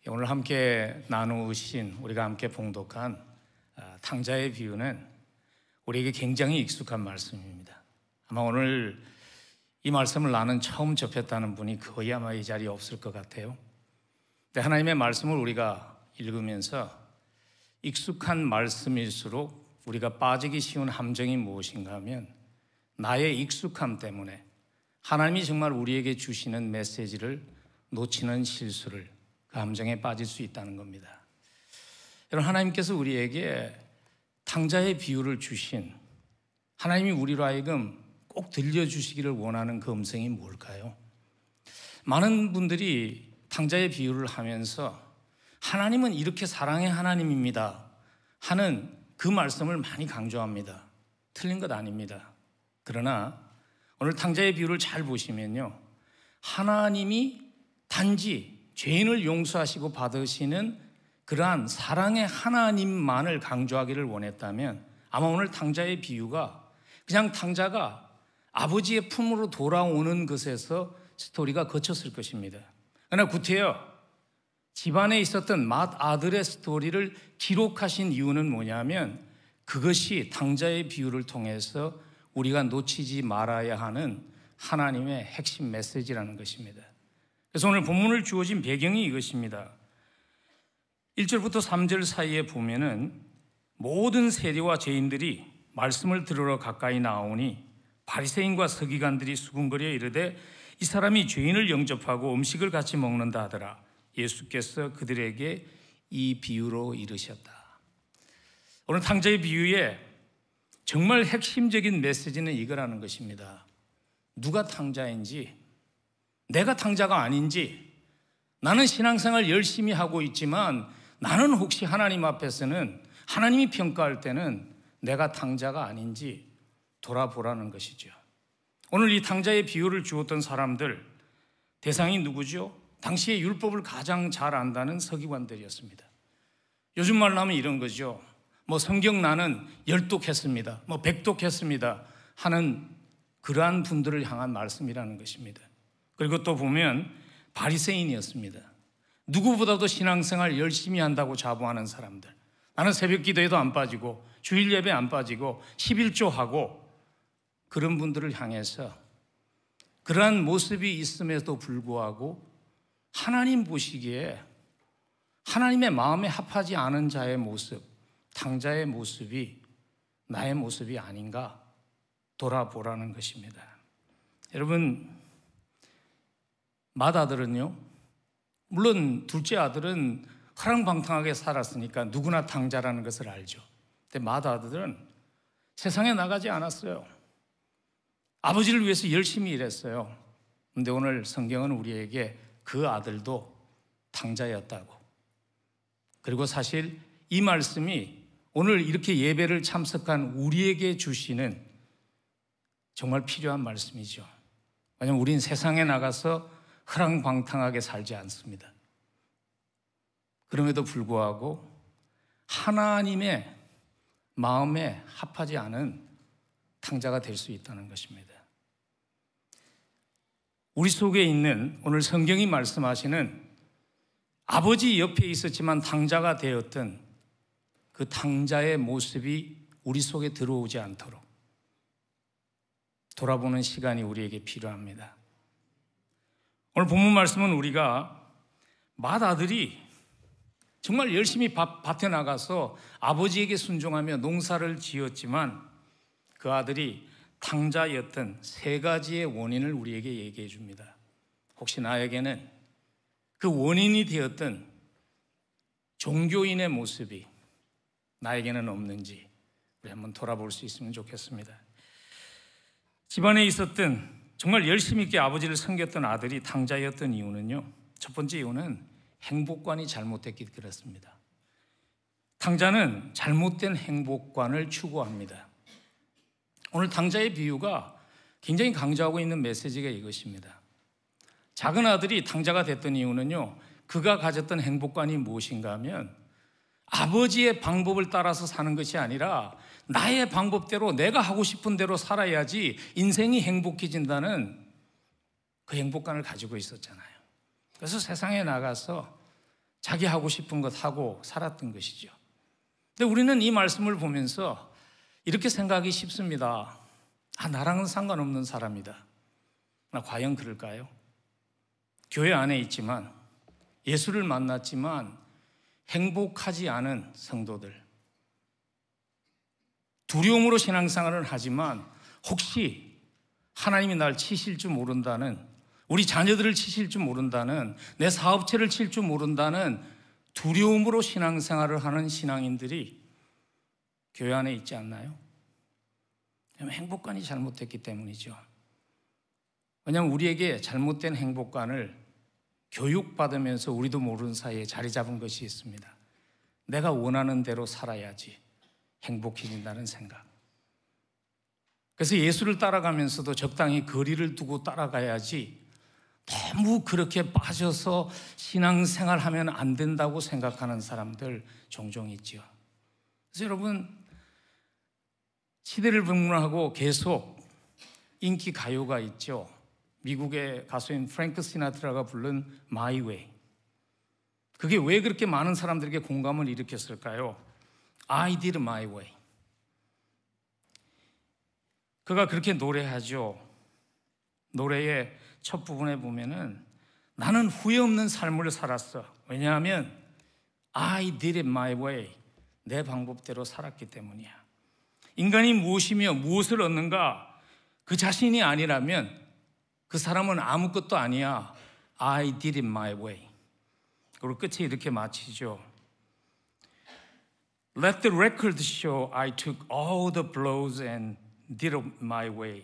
오늘 함께 나누신 우리가 함께 봉독한 탕자의 비유는 우리에게 굉장히 익숙한 말씀입니다. 아마 오늘 이 말씀을 나는 처음 접했다는 분이 거의 아마 이 자리에 없을 것 같아요. 근데 하나님의 말씀을 우리가 읽으면서 익숙한 말씀일수록 우리가 빠지기 쉬운 함정이 무엇인가 하면 나의 익숙함 때문에 하나님이 정말 우리에게 주시는 메시지를 놓치는 실수를 그 함정에 빠질 수 있다는 겁니다. 여러분, 하나님께서 우리에게 탕자의 비유를 주신, 하나님이 우리로 하여금 꼭 들려주시기를 원하는 그 음성이 뭘까요? 많은 분들이 탕자의 비유를 하면서 하나님은 이렇게 사랑의 하나님입니다 하는 그 말씀을 많이 강조합니다. 틀린 것 아닙니다. 그러나 오늘 탕자의 비유를 잘 보시면요, 하나님이 단지 죄인을 용서하시고 받으시는 그러한 사랑의 하나님만을 강조하기를 원했다면 아마 오늘 탕자의 비유가 그냥 탕자가 아버지의 품으로 돌아오는 것에서 스토리가 거쳤을 것입니다. 그러나 구태여 집안에 있었던 맏아들의 스토리를 기록하신 이유는 뭐냐면 그것이 탕자의 비유를 통해서 우리가 놓치지 말아야 하는 하나님의 핵심 메시지라는 것입니다. 그래서 오늘 본문을 주어진 배경이 이것입니다. 1절부터 3절 사이에 보면은 모든 세리와 죄인들이 말씀을 들으러 가까이 나오니 바리새인과 서기관들이 수군거려 이르되 이 사람이 죄인을 영접하고 음식을 같이 먹는다 하더라. 예수께서 그들에게 이 비유로 이르셨다. 오늘 탕자의 비유에 정말 핵심적인 메시지는 이거라는 것입니다. 누가 탕자인지, 내가 탕자가 아닌지, 나는 신앙생활 열심히 하고 있지만 나는 혹시 하나님 앞에서는 하나님이 평가할 때는 내가 탕자가 아닌지 돌아보라는 것이죠. 오늘 이 탕자의 비유를 주었던 사람들 대상이 누구죠? 당시의 율법을 가장 잘 안다는 서기관들이었습니다. 요즘 말로 하면 이런 거죠. 성경 나는 열독했습니다, 백독했습니다 하는 그러한 분들을 향한 말씀이라는 것입니다. 그리고 또 보면 바리새인이었습니다. 누구보다도 신앙생활 열심히 한다고 자부하는 사람들, 나는 새벽 기도에도 안 빠지고 주일 예배 안 빠지고 11조하고 그런 분들을 향해서 그러한 모습이 있음에도 불구하고 하나님 보시기에 하나님의 마음에 합하지 않은 자의 모습, 탕자의 모습이 나의 모습이 아닌가 돌아보라는 것입니다. 여러분, 맏아들은요, 물론 둘째 아들은 허랑방탕하게 살았으니까 누구나 탕자라는 것을 알죠. 근데 맏아들은 세상에 나가지 않았어요. 아버지를 위해서 열심히 일했어요. 근데 오늘 성경은 우리에게 그 아들도 탕자였다고, 그리고 사실 이 말씀이 오늘 이렇게 예배를 참석한 우리에게 주시는 정말 필요한 말씀이죠. 왜냐하면 우린 세상에 나가서 허랑방탕하게 살지 않습니다. 그럼에도 불구하고 하나님의 마음에 합하지 않은 탕자가 될 수 있다는 것입니다. 우리 속에 있는 오늘 성경이 말씀하시는 아버지 옆에 있었지만 탕자가 되었던 그 탕자의 모습이 우리 속에 들어오지 않도록 돌아보는 시간이 우리에게 필요합니다. 오늘 본문 말씀은 우리가 맏아들이 정말 열심히 밭에 나가서 아버지에게 순종하며 농사를 지었지만 그 아들이 탕자였던 세 가지의 원인을 우리에게 얘기해 줍니다. 혹시 나에게는 그 원인이 되었던 종교인의 모습이 나에게는 없는지 우리 한번 돌아볼 수 있으면 좋겠습니다. 집안에 있었던 정말 열심히 있게 아버지를 섬겼던 아들이 탕자였던 이유는요, 첫 번째 이유는 행복관이 잘못됐기 그렇습니다. 탕자는 잘못된 행복관을 추구합니다. 오늘 탕자의 비유가 굉장히 강조하고 있는 메시지가 이것입니다. 작은 아들이 탕자가 됐던 이유는요, 그가 가졌던 행복관이 무엇인가 하면 아버지의 방법을 따라서 사는 것이 아니라 나의 방법대로 내가 하고 싶은 대로 살아야지 인생이 행복해진다는 그 행복관을 가지고 있었잖아요. 그래서 세상에 나가서 자기 하고 싶은 것 하고 살았던 것이죠. 근데 우리는 이 말씀을 보면서 이렇게 생각하기 쉽습니다. 나랑은 상관없는 사람이다. 과연 그럴까요? 교회 안에 있지만, 예수를 만났지만 행복하지 않은 성도들, 두려움으로 신앙생활을 하지만 혹시 하나님이 날 치실 줄 모른다는, 우리 자녀들을 치실 줄 모른다는, 내 사업체를 칠 줄 모른다는 두려움으로 신앙생활을 하는 신앙인들이 교회 안에 있지 않나요? 행복관이 잘못됐기 때문이죠. 왜냐하면 우리에게 잘못된 행복관을 교육받으면서 우리도 모르는 사이에 자리 잡은 것이 있습니다. 내가 원하는 대로 살아야지 행복해진다는 생각. 그래서 예수를 따라가면서도 적당히 거리를 두고 따라가야지 너무 그렇게 빠져서 신앙생활하면 안 된다고 생각하는 사람들 종종 있죠. 그래서 여러분, 시대를 불문하고 계속 인기 가요가 있죠. 미국의 가수인 프랭크 시나트라가 부른 My Way. 그게 왜 그렇게 많은 사람들에게 공감을 일으켰을까요? I did my way. 그가 그렇게 노래하죠. 노래의 첫 부분에 보면은 나는 후회 없는 삶을 살았어. 왜냐하면 I did it my way. 내 방법대로 살았기 때문이야. 인간이 무엇이며 무엇을 얻는가? 그 자신이 아니라면 그 사람은 아무것도 아니야. I did it my way. 그리고 끝에 이렇게 마치죠. Let the record show I took all the blows and did it my way.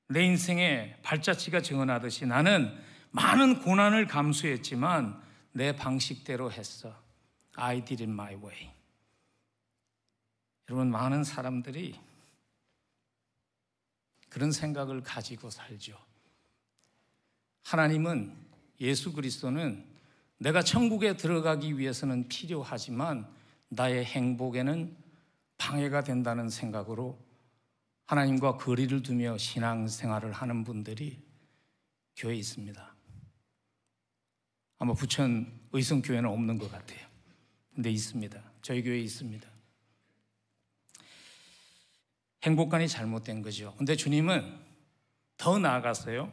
내 인생의 발자취가 증언하듯이 나는 많은 고난을 감수했지만 내 방식대로 했어. I did it my way. 여러분, 많은 사람들이 그런 생각을 가지고 살죠. 하나님은, 예수 그리스도는 내가 천국에 들어가기 위해서는 필요하지만 나의 행복에는 방해가 된다는 생각으로 하나님과 거리를 두며 신앙생활을 하는 분들이 교회에 있습니다. 아마 부천 의성교회는 없는 것 같아요. 근데 있습니다. 저희 교회에 있습니다. 행복관이 잘못된 거죠. 근데 주님은 더 나아갔어요.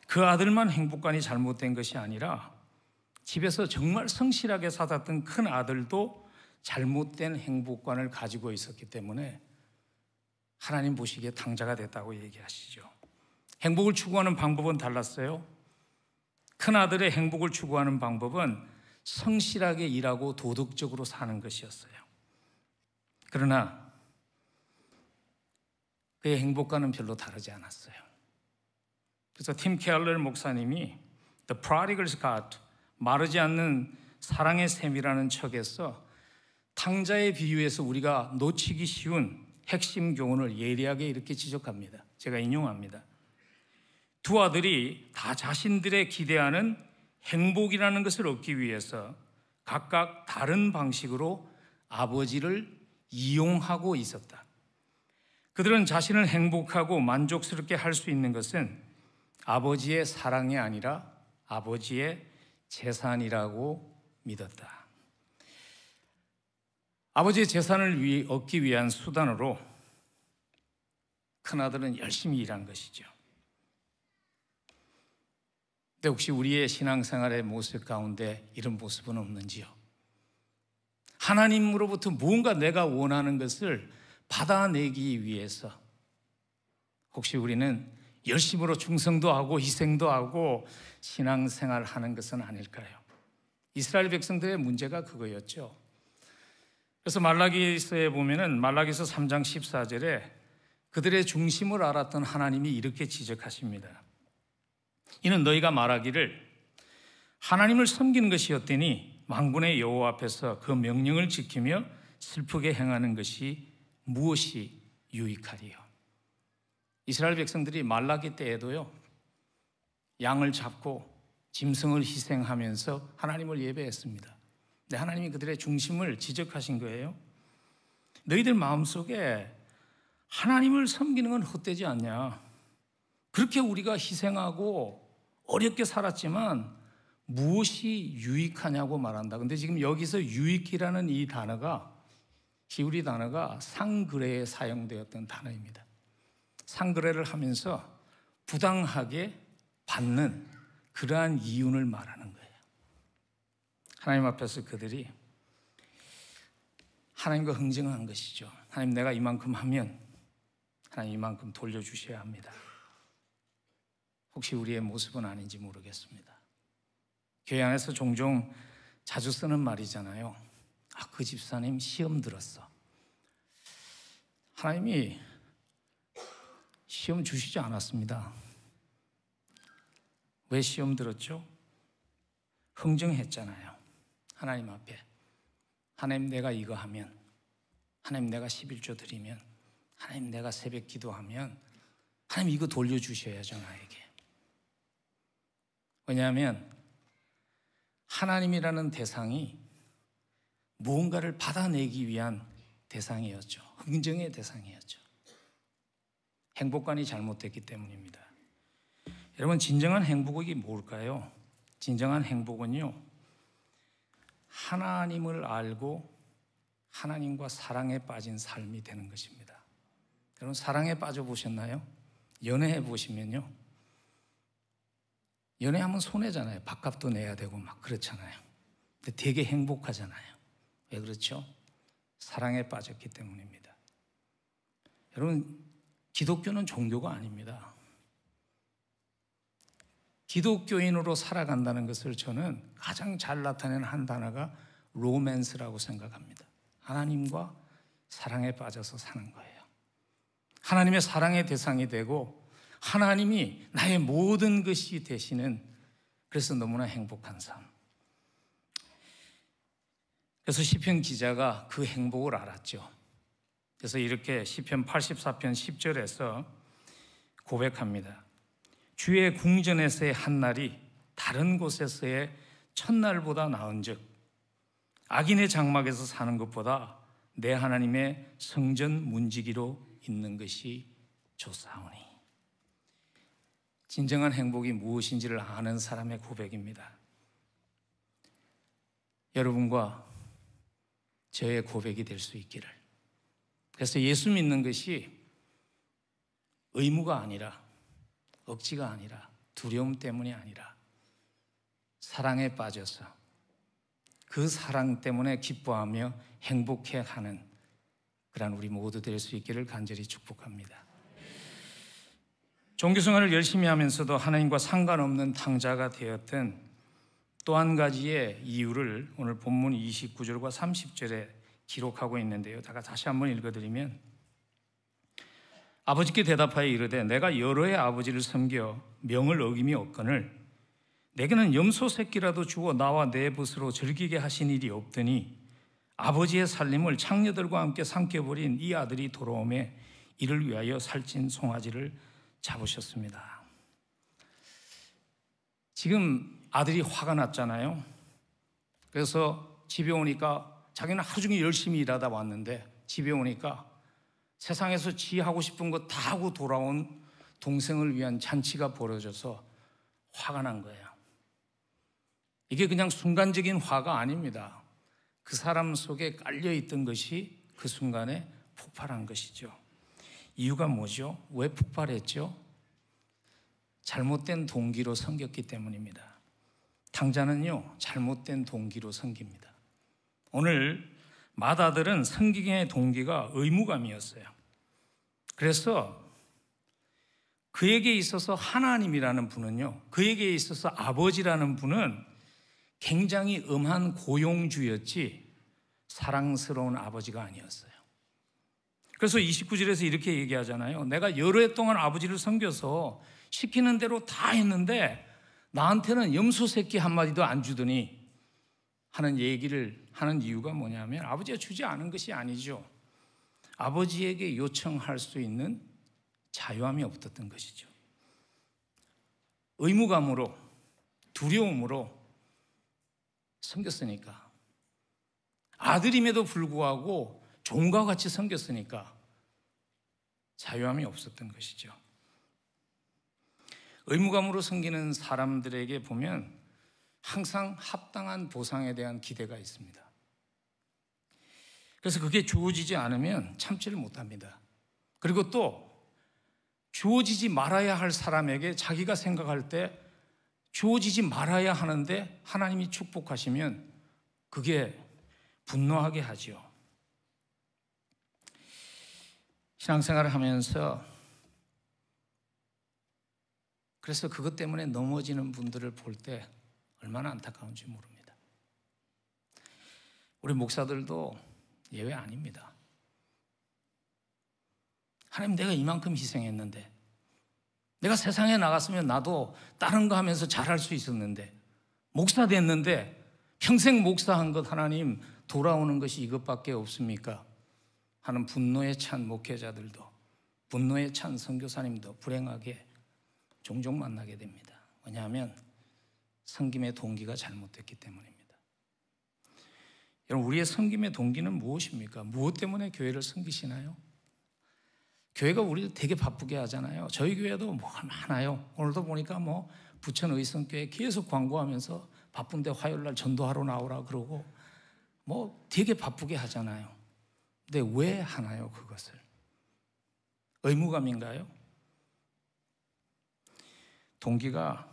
그 아들만 행복관이 잘못된 것이 아니라 집에서 정말 성실하게 살았던 큰 아들도 잘못된 행복관을 가지고 있었기 때문에 하나님 보시기에 탕자가 됐다고 얘기하시죠. 행복을 추구하는 방법은 달랐어요. 큰 아들의 행복을 추구하는 방법은 성실하게 일하고 도덕적으로 사는 것이었어요. 그러나 그의 행복과는 별로 다르지 않았어요. 그래서 팀 켈러 목사님이 The Prodigal God, 마르지 않는 사랑의 샘이라는 책에서 탕자의 비유에서 우리가 놓치기 쉬운 핵심 교훈을 예리하게 이렇게 지적합니다. 제가 인용합니다. 두 아들이 다 자신들의 기대하는 행복이라는 것을 얻기 위해서 각각 다른 방식으로 아버지를 이용하고 있었다. 그들은 자신을 행복하고 만족스럽게 할 수 있는 것은 아버지의 사랑이 아니라 아버지의 재산이라고 믿었다. 아버지의 재산을 얻기 위한 수단으로 큰아들은 열심히 일한 것이죠. 근데 혹시 우리의 신앙생활의 모습 가운데 이런 모습은 없는지요? 하나님으로부터 무언가 내가 원하는 것을 받아내기 위해서 혹시 우리는 열심으로 충성도 하고 희생도 하고 신앙생활 하는 것은 아닐까요? 이스라엘 백성들의 문제가 그거였죠. 그래서 말라기서에 보면은 말라기서 3장 14절에 그들의 중심을 알았던 하나님이 이렇게 지적하십니다. 이는 너희가 말하기를 하나님을 섬기는 것이었더니 만군의 여호와 앞에서 그 명령을 지키며 슬프게 행하는 것이 무엇이 유익하리요? 이스라엘 백성들이 말라기 때에도요, 양을 잡고 짐승을 희생하면서 하나님을 예배했습니다. 근데 하나님이 그들의 중심을 지적하신 거예요. 너희들 마음속에 하나님을 섬기는 건 헛되지 않냐? 그렇게 우리가 희생하고 어렵게 살았지만 무엇이 유익하냐고 말한다. 근데 지금 여기서 유익이라는 이 단어가, 히브리 단어가 상그레에 사용되었던 단어입니다. 상그레를 하면서 부당하게 받는 그러한 이윤을 말하는 거예요. 하나님 앞에서 그들이 하나님과 흥정한 것이죠. 하나님, 내가 이만큼 하면 하나님 이만큼 돌려주셔야 합니다. 혹시 우리의 모습은 아닌지 모르겠습니다. 교회 안에서 종종 자주 쓰는 말이잖아요. 그 집사님 시험 들었어. 하나님이 시험 주시지 않았습니다. 왜 시험 들었죠? 흥정했잖아요. 하나님 앞에. 하나님, 내가 이거 하면, 하나님, 내가 11조 드리면, 하나님, 내가 새벽 기도하면 하나님 이거 돌려주셔야죠, 나에게. 왜냐하면 하나님이라는 대상이 무언가를 받아내기 위한 대상이었죠. 흥정의 대상이었죠. 행복관이 잘못됐기 때문입니다. 여러분, 진정한 행복이 뭘까요? 진정한 행복은요, 하나님을 알고 하나님과 사랑에 빠진 삶이 되는 것입니다. 여러분, 사랑에 빠져보셨나요? 연애해 보시면요, 연애하면 손해잖아요. 밥값도 내야 되고 막 그렇잖아요. 근데 되게 행복하잖아요. 왜 그렇죠? 사랑에 빠졌기 때문입니다. 여러분, 기독교는 종교가 아닙니다. 기독교인으로 살아간다는 것을 저는 가장 잘 나타내는 한 단어가 로맨스라고 생각합니다. 하나님과 사랑에 빠져서 사는 거예요. 하나님의 사랑의 대상이 되고 하나님이 나의 모든 것이 되시는, 그래서 너무나 행복한 삶. 그래서 시편 기자가 그 행복을 알았죠. 그래서 이렇게 시편 84편 10절에서 고백합니다. 주의 궁전에서의 한날이 다른 곳에서의 첫날보다 나은즉 악인의 장막에서 사는 것보다 내 하나님의 성전 문지기로 있는 것이 좋사오니. 진정한 행복이 무엇인지를 아는 사람의 고백입니다. 여러분과 저의 고백이 될 수 있기를. 그래서 예수 믿는 것이 의무가 아니라, 억지가 아니라, 두려움 때문이 아니라 사랑에 빠져서 그 사랑 때문에 기뻐하며 행복해하는 그런 우리 모두 될 수 있기를 간절히 축복합니다. 종교생활을 열심히 하면서도 하나님과 상관없는 탕자가 되었던 또 한 가지의 이유를 오늘 본문 29절과 30절에 기록하고 있는데요. 제가 다시 한번 읽어드리면, 아버지께 대답하여 이르되 내가 여러 해 아버지를 섬겨 명을 어김이 없거늘 내게는 염소 새끼라도 주어 나와 내 벗으로 즐기게 하신 일이 없더니 아버지의 살림을 창녀들과 함께 삼켜버린 이 아들이 돌아오매 이를 위하여 살찐 송아지를 잡으셨습니다. 지금 아들이 화가 났잖아요. 그래서 집에 오니까 자기는 하루 종일 열심히 일하다 왔는데 집에 오니까 세상에서 지 하고 싶은 거 다 하고 돌아온 동생을 위한 잔치가 벌어져서 화가 난 거예요. 이게 그냥 순간적인 화가 아닙니다. 그 사람 속에 깔려있던 것이 그 순간에 폭발한 것이죠. 이유가 뭐죠? 왜 폭발했죠? 잘못된 동기로 섬겼기 때문입니다. 탕자는요, 잘못된 동기로 섬깁니다. 오늘 맏아들은 섬기기의 동기가 의무감이었어요. 그래서 그에게 있어서 하나님이라는 분은요, 그에게 있어서 아버지라는 분은 굉장히 엄한 고용주였지 사랑스러운 아버지가 아니었어요. 그래서 29절에서 이렇게 얘기하잖아요. 내가 여러 해 동안 아버지를 섬겨서 시키는 대로 다 했는데 나한테는 염소 새끼 한마디도 안 주더니 하는 얘기를 하는 이유가 뭐냐면 아버지가 주지 않은 것이 아니죠. 아버지에게 요청할 수 있는 자유함이 없었던 것이죠. 의무감으로, 두려움으로 섬겼으니까, 아들임에도 불구하고 종과 같이 섬겼으니까 자유함이 없었던 것이죠. 의무감으로 섬기는 사람들에게 보면 항상 합당한 보상에 대한 기대가 있습니다. 그래서 그게 주어지지 않으면 참지를 못합니다. 그리고 또 주어지지 말아야 할 사람에게 자기가 생각할 때 주어지지 말아야 하는데 하나님이 축복하시면 그게 분노하게 하죠. 신앙생활을 하면서 그래서 그것 때문에 넘어지는 분들을 볼 때 얼마나 안타까운지 모릅니다. 우리 목사들도 예외 아닙니다. 하나님, 내가 이만큼 희생했는데, 내가 세상에 나갔으면 나도 다른 거 하면서 잘할 수 있었는데, 목사 됐는데 평생 목사한 것 하나님 돌아오는 것이 이것밖에 없습니까? 하는 분노에 찬 목회자들도, 분노에 찬 선교사님도 불행하게 종종 만나게 됩니다. 왜냐하면 섬김의 동기가 잘못됐기 때문입니다. 여러분, 우리의 섬김의 동기는 무엇입니까? 무엇 때문에 교회를 섬기시나요? 교회가 우리를 되게 바쁘게 하잖아요. 저희 교회도 뭐가 많아요. 오늘도 보니까 뭐 부천 의성교회 계속 광고하면서 바쁜데 화요일날 전도하러 나오라 그러고 뭐 되게 바쁘게 하잖아요. 근데 왜 하나요, 그것을? 의무감인가요? 동기가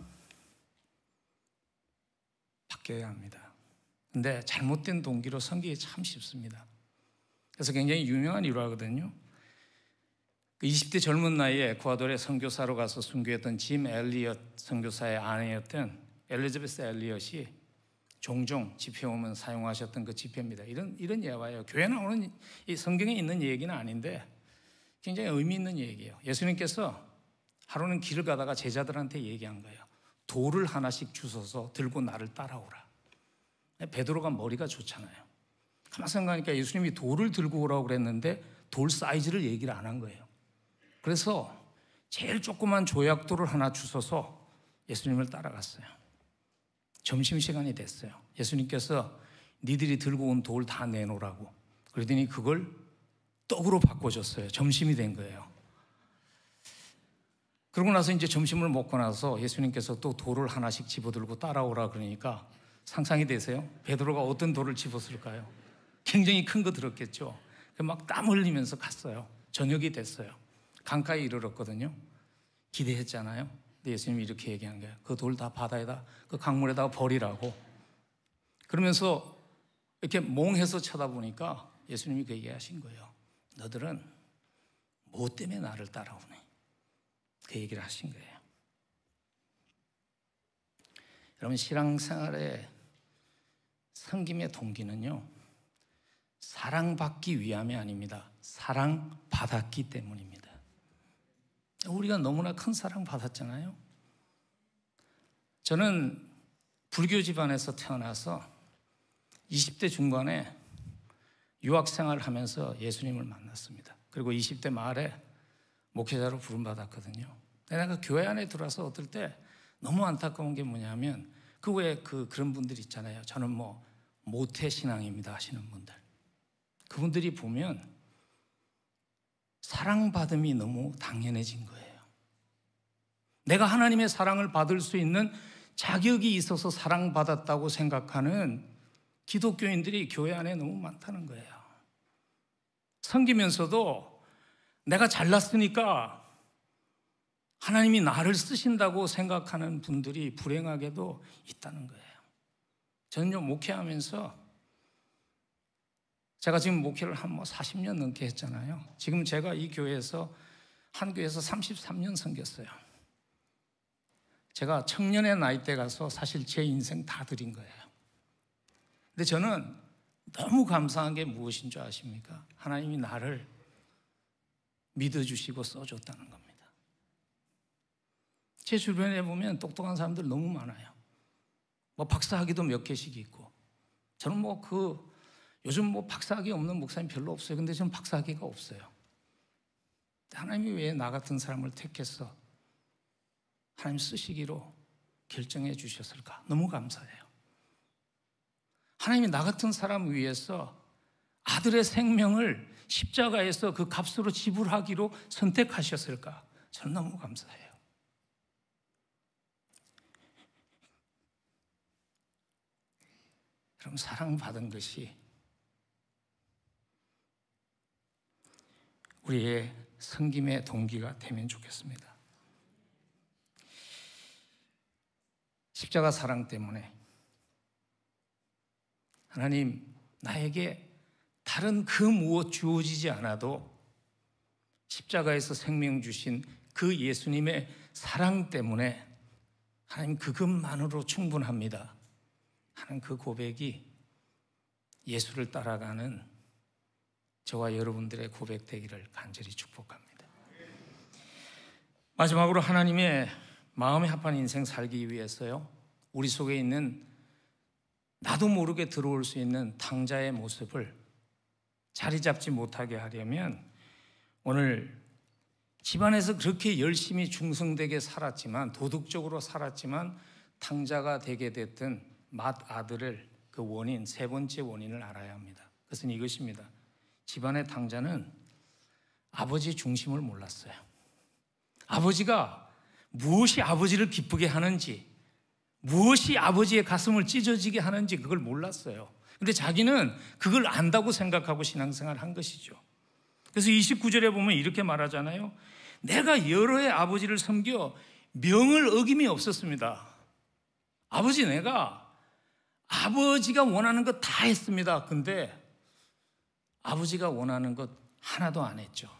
바뀌어야 합니다. 근데 잘못된 동기로 섬기기 참 쉽습니다. 그래서 굉장히 유명한 일화거든요. 20대 젊은 나이에 에콰도르에 선교사로 가서 순교했던 짐 엘리엇 선교사의 아내였던 엘리자베스 엘리엇이 종종 집회 오면 사용하셨던 그 집회입니다. 이런 예화예요. 교회 나오는 이 성경에 있는 얘기는 아닌데 굉장히 의미 있는 얘기예요. 예수님께서 하루는 길을 가다가 제자들한테 얘기한 거예요. 돌을 하나씩 주워서 들고 나를 따라오라. 베드로가 머리가 좋잖아요. 가만 생각하니까 예수님이 돌을 들고 오라고 그랬는데 돌 사이즈를 얘기를 안 한 거예요. 그래서 제일 조그만 조약돌을 하나 주워서 예수님을 따라갔어요. 점심시간이 됐어요. 예수님께서 니들이 들고 온 돌 다 내놓으라고. 그러더니 그걸 떡으로 바꿔줬어요. 점심이 된 거예요. 그러고 나서 이제 점심을 먹고 나서 예수님께서 또 돌을 하나씩 집어들고 따라오라 그러니까 상상이 되세요? 베드로가 어떤 돌을 집었을까요? 굉장히 큰 거 들었겠죠. 막 땀 흘리면서 갔어요. 저녁이 됐어요. 강가에 이르렀거든요. 기대했잖아요. 근데 예수님이 이렇게 얘기한 거예요. 그 돌 다 바다에다, 그 강물에다가 버리라고. 그러면서 이렇게 몽해서 쳐다보니까 예수님이 그 얘기하신 거예요. 너들은 뭐 때문에 나를 따라오니? 그 얘기를 하신 거예요. 여러분, 신앙생활의 섬김의 동기는요, 사랑받기 위함이 아닙니다. 사랑받았기 때문입니다. 우리가 너무나 큰 사랑 받았잖아요. 저는 불교 집안에서 태어나서 20대 중반에 유학생활을 하면서 예수님을 만났습니다. 그리고 20대 말에 목회자로 부름받았거든요. 내가 교회 안에 들어와서 어떨 때 너무 안타까운 게 뭐냐면 그 외에 그런 분들 있잖아요. 저는 뭐 모태신앙입니다 하시는 분들. 그분들이 보면 사랑받음이 너무 당연해진 거예요. 내가 하나님의 사랑을 받을 수 있는 자격이 있어서 사랑받았다고 생각하는 기독교인들이 교회 안에 너무 많다는 거예요. 섬기면서도 내가 잘났으니까 하나님이 나를 쓰신다고 생각하는 분들이 불행하게도 있다는 거예요. 저는요, 목회하면서 제가 지금 목회를 한 40년 넘게 했잖아요. 지금 제가 이 교회에서 한 교회에서 33년 섬겼어요. 제가 청년의 나이 때 가서 사실 제 인생 다 드린 거예요. 근데 저는 너무 감사한 게 무엇인 줄 아십니까? 하나님이 나를 믿어주시고 써줬다는 겁니다. 제 주변에 보면 똑똑한 사람들 너무 많아요. 뭐 박사학위도 몇 개씩 있고. 저는 요즘 박사학위 없는 목사님 별로 없어요. 근데 저는 박사학위가 없어요. 하나님이 왜 나 같은 사람을 택해서 하나님 쓰시기로 결정해 주셨을까? 너무 감사해요. 하나님이 나 같은 사람 위해서 아들의 생명을 십자가에서 그 값으로 지불하기로 선택하셨을까? 저는 너무 감사해요. 그럼 사랑받은 것이 우리의 섬김의 동기가 되면 좋겠습니다. 십자가 사랑 때문에 하나님 나에게 다른 그 무엇 주어지지 않아도 십자가에서 생명 주신 그 예수님의 사랑 때문에 하나님 그것만으로 충분합니다 하는 그 고백이 예수를 따라가는 저와 여러분들의 고백 되기를 간절히 축복합니다. 마지막으로 하나님의 마음에 합한 인생 살기 위해서요, 우리 속에 있는 나도 모르게 들어올 수 있는 탕자의 모습을 자리 잡지 못하게 하려면 오늘 집안에서 그렇게 열심히 충성되게 살았지만, 도덕적으로 살았지만 탕자가 되게 됐던 맏아들을, 그 원인, 세 번째 원인을 알아야 합니다. 그것은 이것입니다. 집안의 탕자는 아버지 중심을 몰랐어요. 아버지가 무엇이 아버지를 기쁘게 하는지, 무엇이 아버지의 가슴을 찢어지게 하는지 그걸 몰랐어요. 근데 자기는 그걸 안다고 생각하고 신앙생활을 한 것이죠. 그래서 29절에 보면 이렇게 말하잖아요. 내가 여러 해 아버지를 섬겨 명을 어김이 없었습니다. 아버지, 내가 아버지가 원하는 것 다 했습니다. 근데 아버지가 원하는 것 하나도 안 했죠.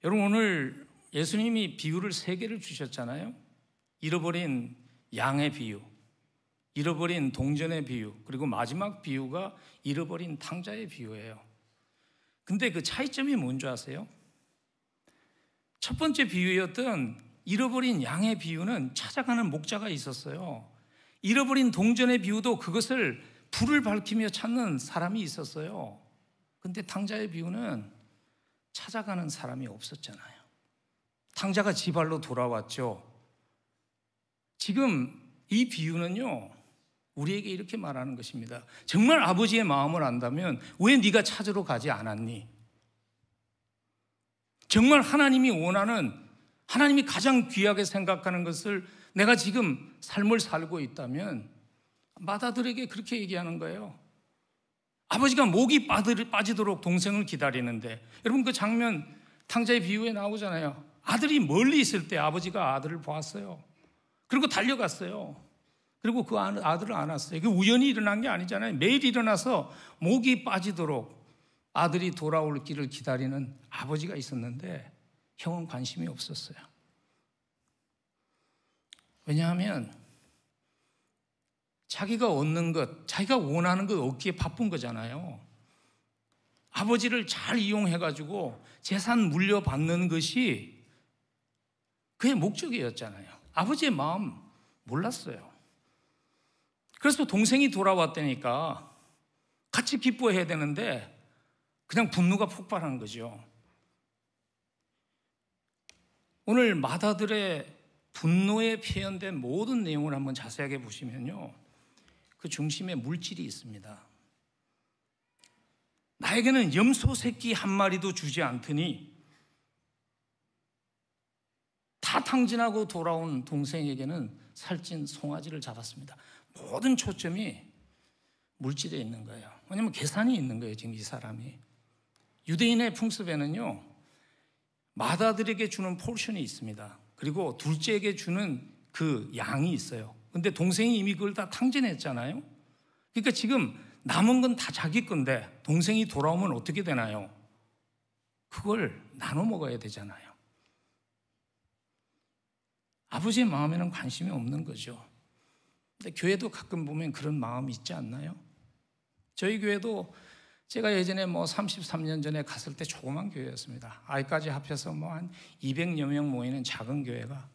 여러분, 오늘 예수님이 비유를 3개를 주셨잖아요. 잃어버린 양의 비유, 잃어버린 동전의 비유, 그리고 마지막 비유가 잃어버린 탕자의 비유예요. 근데 그 차이점이 뭔지 아세요? 첫 번째 비유였던 잃어버린 양의 비유는 찾아가는 목자가 있었어요. 잃어버린 동전의 비유도 그것을 불을 밝히며 찾는 사람이 있었어요. 근데 탕자의 비유는 찾아가는 사람이 없었잖아요. 탕자가 지발로 돌아왔죠. 지금 이 비유는요, 우리에게 이렇게 말하는 것입니다. 정말 아버지의 마음을 안다면 왜 네가 찾으러 가지 않았니? 정말 하나님이 원하는, 하나님이 가장 귀하게 생각하는 것을 내가 지금 삶을 살고 있다면, 맏아들에게 그렇게 얘기하는 거예요. 아버지가 목이 빠지도록 동생을 기다리는데, 여러분 그 장면 탕자의 비유에 나오잖아요. 아들이 멀리 있을 때 아버지가 아들을 보았어요. 그리고 달려갔어요. 그리고 그 아들을 안았어요. 이게 우연히 일어난 게 아니잖아요. 매일 일어나서 목이 빠지도록 아들이 돌아올 길을 기다리는 아버지가 있었는데 형은 관심이 없었어요. 왜냐하면 자기가 얻는 것, 자기가 원하는 것 얻기에 바쁜 거잖아요. 아버지를 잘 이용해가지고 재산 물려받는 것이 그의 목적이었잖아요. 아버지의 마음 몰랐어요. 그래서 동생이 돌아왔다니까 같이 기뻐해야 되는데 그냥 분노가 폭발한 거죠. 오늘 맏아들의 분노에 표현된 모든 내용을 한번 자세하게 보시면요, 그 중심에 물질이 있습니다. 나에게는 염소 새끼 한 마리도 주지 않더니 다 탕진하고 돌아온 동생에게는 살찐 송아지를 잡았습니다. 모든 초점이 물질에 있는 거예요. 왜냐하면 계산이 있는 거예요. 지금 이 사람이. 유대인의 풍습에는요, 맏아들에게 주는 포션이 있습니다. 그리고 둘째에게 주는 그 양이 있어요. 근데 동생이 이미 그걸 다 탕진했잖아요. 그러니까 지금 남은 건 다 자기 건데 동생이 돌아오면 어떻게 되나요? 그걸 나눠 먹어야 되잖아요. 아버지의 마음에는 관심이 없는 거죠. 근데 교회도 가끔 보면 그런 마음이 있지 않나요? 저희 교회도 제가 예전에 33년 전에 갔을 때 조그만 교회였습니다. 아이까지 합해서 한 200여 명 모이는 작은 교회가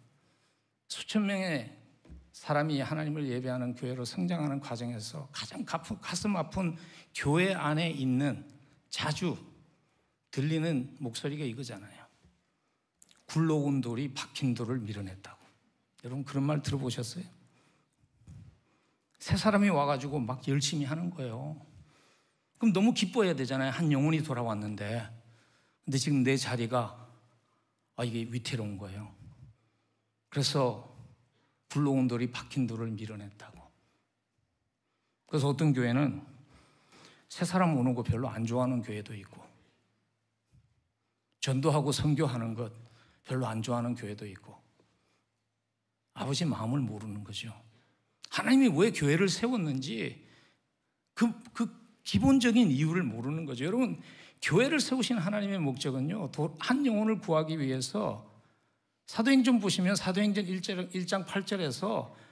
수천 명의 사람이 하나님을 예배하는 교회로 성장하는 과정에서 가장 가슴 아픈 교회 안에 있는 자주 들리는 목소리가 이거잖아요. 굴러온 돌이 박힌 돌을 밀어냈다고. 여러분 그런 말 들어보셨어요? 세 사람이 와가지고 막 열심히 하는 거예요. 그럼 너무 기뻐해야 되잖아요. 한 영혼이 돌아왔는데. 근데 지금 내 자리가 이게 위태로운 거예요. 그래서 굴러온 돌이 박힌 돌을 밀어냈다고. 그래서 어떤 교회는 새 사람 오는 거 별로 안 좋아하는 교회도 있고, 전도하고 선교하는 것 별로 안 좋아하는 교회도 있고, 아버지 마음을 모르는 거죠. 하나님이 왜 교회를 세웠는지 그 기본적인 이유를 모르는 거죠. 여러분, 교회를 세우신 하나님의 목적은요, 한 영혼을 구하기 위해서, 사도행전 보시면 사도행전 1장 8절에서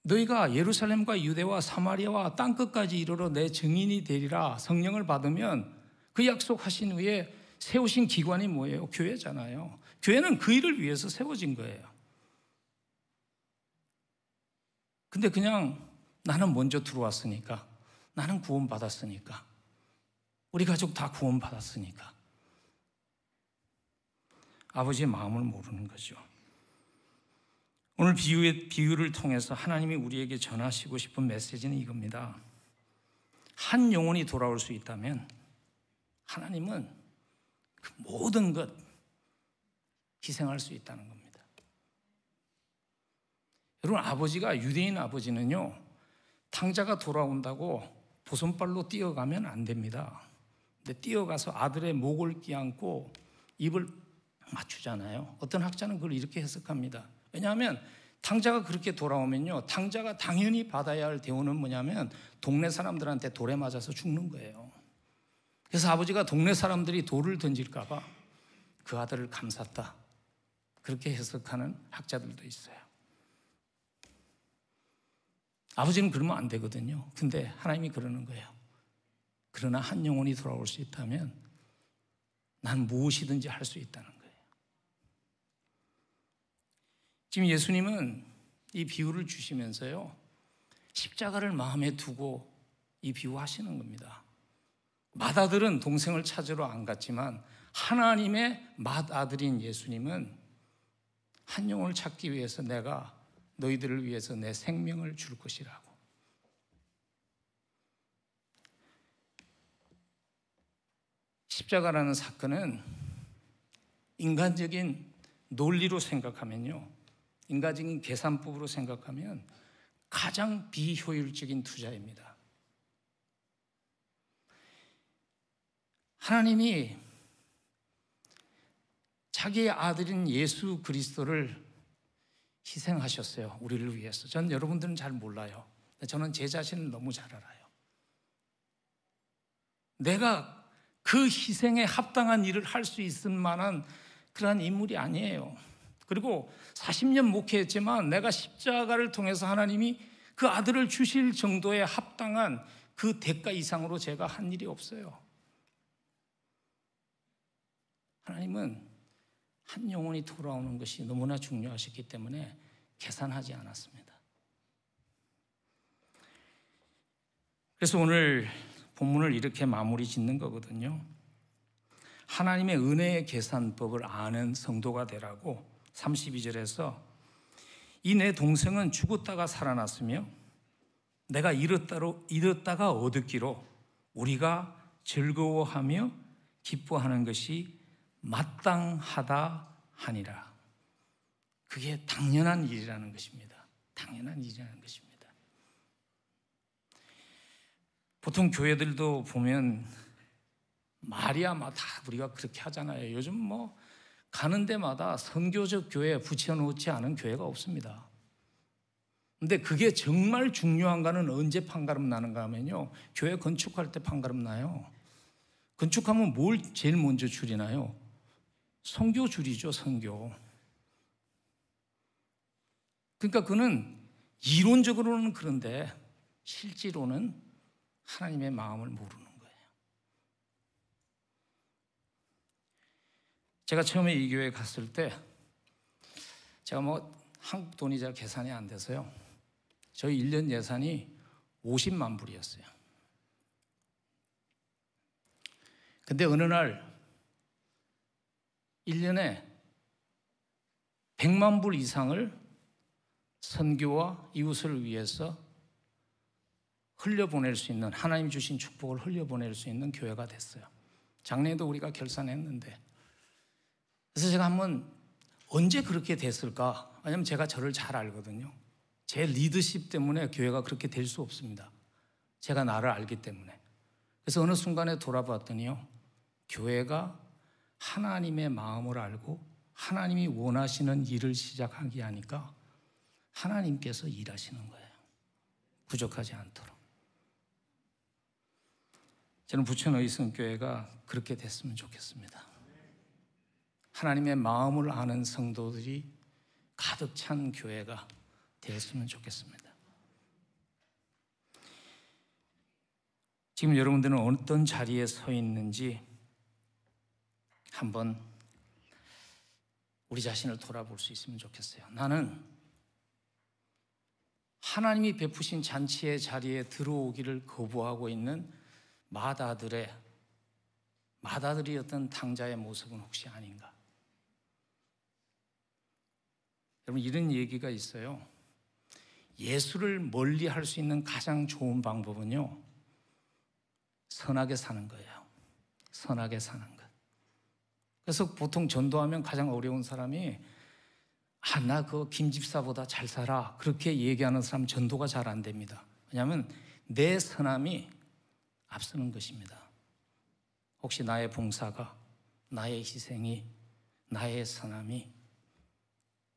너희가 예루살렘과 유대와 사마리아와 땅끝까지 이르러 내 증인이 되리라 성령을 받으면, 그 약속하신 후에 세우신 기관이 뭐예요? 교회잖아요. 교회는 그 일을 위해서 세워진 거예요. 근데 그냥 나는 먼저 들어왔으니까, 나는 구원받았으니까, 우리 가족 다 구원받았으니까 아버지의 마음을 모르는 거죠. 오늘 비유를 통해서 하나님이 우리에게 전하시고 싶은 메시지는 이겁니다. 한 영혼이 돌아올 수 있다면 하나님은 그 모든 것 희생할 수 있다는 겁니다. 여러분, 아버지가, 유대인 아버지는요, 탕자가 돌아온다고 보손발로 뛰어가면 안 됩니다. 근데 뛰어가서 아들의 목을 끼안고 입을 맞추잖아요. 어떤 학자는 그걸 이렇게 해석합니다. 왜냐하면 탕자가 그렇게 돌아오면요, 탕자가 당연히 받아야 할 대우는 뭐냐면 동네 사람들한테 돌에 맞아서 죽는 거예요. 그래서 아버지가 동네 사람들이 돌을 던질까 봐 그 아들을 감쌌다, 그렇게 해석하는 학자들도 있어요. 아버지는 그러면 안 되거든요. 근데 하나님이 그러는 거예요. 그러나 한 영혼이 돌아올 수 있다면 난 무엇이든지 할 수 있다는 거예요. 지금 예수님은 이 비유를 주시면서요, 십자가를 마음에 두고 이 비유 하시는 겁니다. 맏아들은 동생을 찾으러 안 갔지만 하나님의 맏아들인 예수님은 한 영혼을 찾기 위해서 내가 너희들을 위해서 내 생명을 줄 것이라고. 십자가라는 사건은 인간적인 논리로 생각하면요, 인간적인 계산법으로 생각하면 가장 비효율적인 투자입니다. 하나님이 자기의 아들인 예수 그리스도를 희생하셨어요. 우리를 위해서. 전 여러분들은 잘 몰라요. 저는 제 자신을 너무 잘 알아요. 내가 그 희생에 합당한 일을 할 수 있을 만한 그러한 인물이 아니에요. 그리고 40년 목회했지만 내가 십자가를 통해서 하나님이 그 아들을 주실 정도에 합당한 그 대가 이상으로 제가 한 일이 없어요. 하나님은 한 영혼이 돌아오는 것이 너무나 중요하셨기 때문에 계산하지 않았습니다. 그래서 오늘 본문을 이렇게 마무리 짓는 거거든요. 하나님의 은혜의 계산법을 아는 성도가 되라고 32절에서 이 내 동생은 죽었다가 살아났으며 내가 잃었다가 얻었기로 우리가 즐거워하며 기뻐하는 것이 마땅하다 하니라. 그게 당연한 일이라는 것입니다. 당연한 일이라는 것입니다. 보통 교회들도 보면 말이야 다 우리가 그렇게 하잖아요. 요즘 뭐 가는 데마다 선교적 교회 붙여놓지 않은 교회가 없습니다. 근데 그게 정말 중요한가는 언제 판가름 나는가 하면요, 교회 건축할 때 판가름 나요. 건축하면 뭘 제일 먼저 줄이나요? 선교 줄이죠, 선교. 그러니까 그는 이론적으로는 그런데 실제로는 하나님의 마음을 모르는 거예요. 제가 처음에 이 교회에 갔을 때 제가 뭐 한국 돈이 잘 계산이 안 돼서요, 저희 1년 예산이 50만 불이었어요. 근데 어느 날 1년에 100만 불 이상을 선교와 이웃을 위해서 흘려보낼 수 있는, 하나님 주신 축복을 흘려보낼 수 있는 교회가 됐어요. 작년에도 우리가 결산했는데, 그래서 제가 한번 언제 그렇게 됐을까? 왜냐하면 제가 저를 잘 알거든요. 제 리더십 때문에 교회가 그렇게 될 수 없습니다. 제가 나를 알기 때문에. 그래서 어느 순간에 돌아봤더니요, 교회가 하나님의 마음을 알고 하나님이 원하시는 일을 시작하게 하니까 하나님께서 일하시는 거예요. 부족하지 않도록. 저는 부천 의성교회가 그렇게 됐으면 좋겠습니다. 하나님의 마음을 아는 성도들이 가득 찬 교회가 되었으면 좋겠습니다. 지금 여러분들은 어떤 자리에 서 있는지 한번 우리 자신을 돌아볼 수 있으면 좋겠어요. 나는 하나님이 베푸신 잔치의 자리에 들어오기를 거부하고 있는 마다들이었던 탕자의 모습은 혹시 아닌가? 여러분, 이런 얘기가 있어요. 예수를 멀리 할 수 있는 가장 좋은 방법은요, 선하게 사는 거예요. 선하게 사는 것. 그래서 보통 전도하면 가장 어려운 사람이 나 그 김집사보다 잘 살아, 그렇게 얘기하는 사람 전도가 잘 안 됩니다. 왜냐하면 내 선함이 앞서는 것입니다. 혹시 나의 봉사가, 나의 희생이, 나의 선함이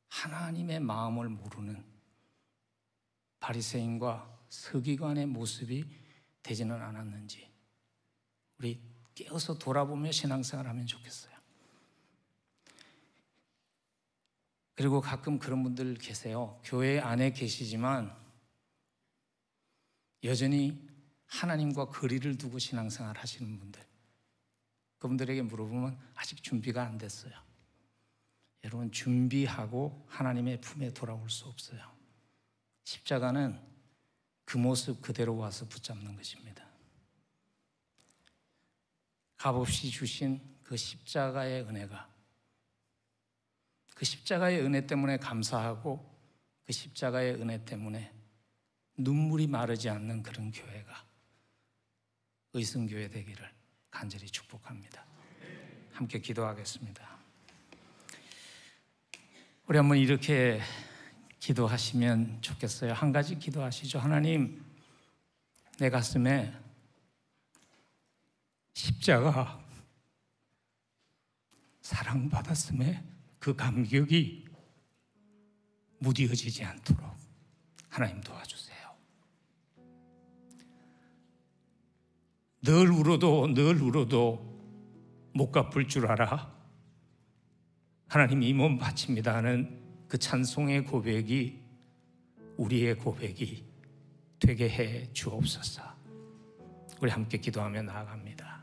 하나님의 마음을 모르는 바리새인과 서기관의 모습이 되지는 않았는지 우리 깨어서 돌아보며 신앙생활을 하면 좋겠어요. 그리고 가끔 그런 분들 계세요. 교회 안에 계시지만 여전히 하나님과 거리를 두고 신앙생활 하시는 분들, 그분들에게 물어보면 아직 준비가 안 됐어요. 여러분, 준비하고 하나님의 품에 돌아올 수 없어요. 십자가는 그 모습 그대로 와서 붙잡는 것입니다. 값없이 주신 그 십자가의 은혜가, 그 십자가의 은혜 때문에 감사하고 그 십자가의 은혜 때문에 눈물이 마르지 않는 그런 교회가 의성교회 되기를 간절히 축복합니다. 함께 기도하겠습니다. 우리 한번 이렇게 기도하시면 좋겠어요. 한 가지 기도하시죠. 하나님, 내 가슴에 십자가 사랑받았음에 그 감격이 무뎌지지 않도록 하나님 도와주세요. 늘 울어도 못 갚을 줄 알아. 하나님, 이 몸 바칩니다 하는 그 찬송의 고백이 우리의 고백이 되게 해 주옵소서. 우리 함께 기도하며 나아갑니다.